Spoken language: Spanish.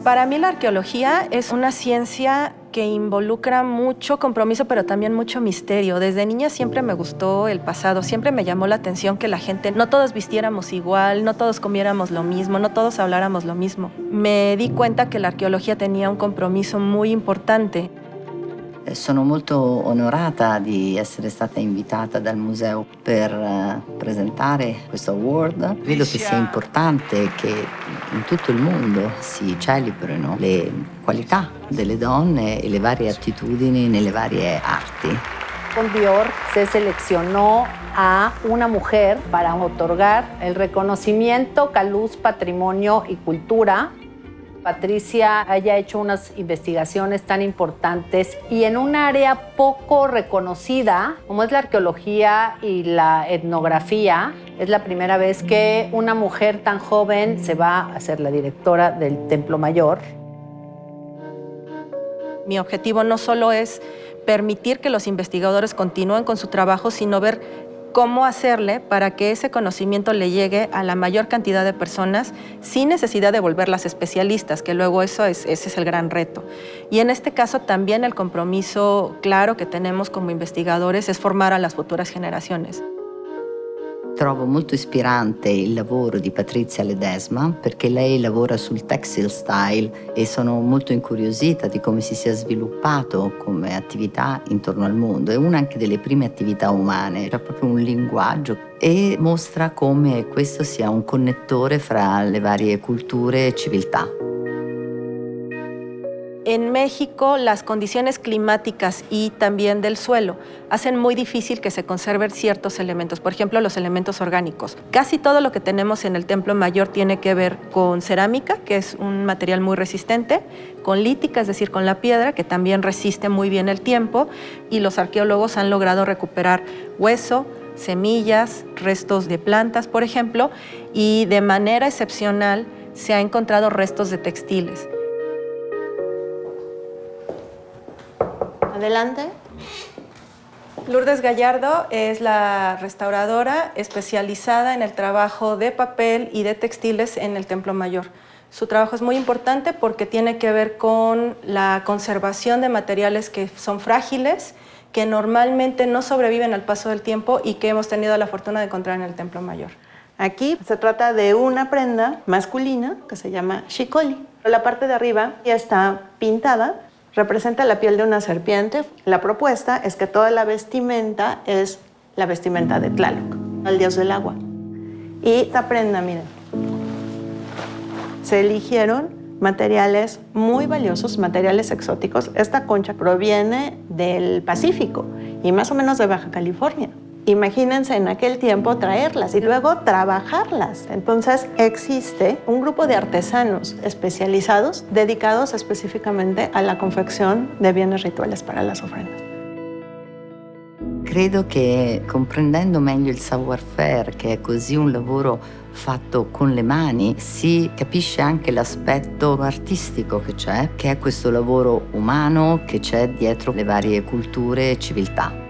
Para mí la arqueología es una ciencia que involucra mucho compromiso, pero también mucho misterio. Desde niña siempre me gustó el pasado, siempre me llamó la atención que la gente, no todos vistiéramos igual, no todos comiéramos lo mismo, no todos habláramos lo mismo. Me di cuenta que la arqueología tenía un compromiso muy importante. Sono molto onorata di essere stata invitata dal museo per presentare questo award. Credo che sia importante che in tutto il mondo si celebrino le qualità delle donne e le varie attitudini nelle varie arti. Con Dior se seleccionó a una mujer para otorgar el reconocimiento Caluz Patrimonio y Cultura. Patricia haya hecho unas investigaciones tan importantes y en un área poco reconocida, como es la arqueología y la etnografía. Es la primera vez que una mujer tan joven se va a ser la directora del Templo Mayor. Mi objetivo no solo es permitir que los investigadores continúen con su trabajo, sino ver cómo hacerle para que ese conocimiento le llegue a la mayor cantidad de personas sin necesidad de volverlas especialistas, que luego ese es el gran reto. Y en este caso también el compromiso claro que tenemos como investigadores es formar a las futuras generaciones. Trovo molto ispirante il lavoro di Patrizia Ledesma perché lei lavora sul textile style e sono molto incuriosita di come si sia sviluppato come attività intorno al mondo. È una anche delle prime attività umane, c'è proprio un linguaggio e mostra come questo sia un connettore fra le varie culture e civiltà. En México, las condiciones climáticas y también del suelo hacen muy difícil que se conserven ciertos elementos, por ejemplo, los elementos orgánicos. Casi todo lo que tenemos en el Templo Mayor tiene que ver con cerámica, que es un material muy resistente, con lítica, es decir, con la piedra, que también resiste muy bien el tiempo, y los arqueólogos han logrado recuperar hueso, semillas, restos de plantas, por ejemplo, y de manera excepcional se ha encontrado restos de textiles. Adelante. Lourdes Gallardo es la restauradora especializada en el trabajo de papel y de textiles en el Templo Mayor. Su trabajo es muy importante porque tiene que ver con la conservación de materiales que son frágiles, que normalmente no sobreviven al paso del tiempo y que hemos tenido la fortuna de encontrar en el Templo Mayor. Aquí se trata de una prenda masculina que se llama shikoli. La parte de arriba ya está pintada. Representa la piel de una serpiente. La propuesta es que toda la vestimenta es la vestimenta de Tlaloc, el dios del agua. Y esta prenda, miren, se eligieron materiales muy valiosos, materiales exóticos. Esta concha proviene del Pacífico y más o menos de Baja California. Imagínense en aquel tiempo traerlas y luego trabajarlas. Entonces existe un grupo de artesanos especializados dedicados específicamente a la confección de bienes rituales para las ofrendas. Credo che comprendendo meglio il savoir-faire, che è così un lavoro fatto con le mani, si capisce anche l'aspetto artistico che è questo lavoro umano che c'è dietro le varie culture e civiltà.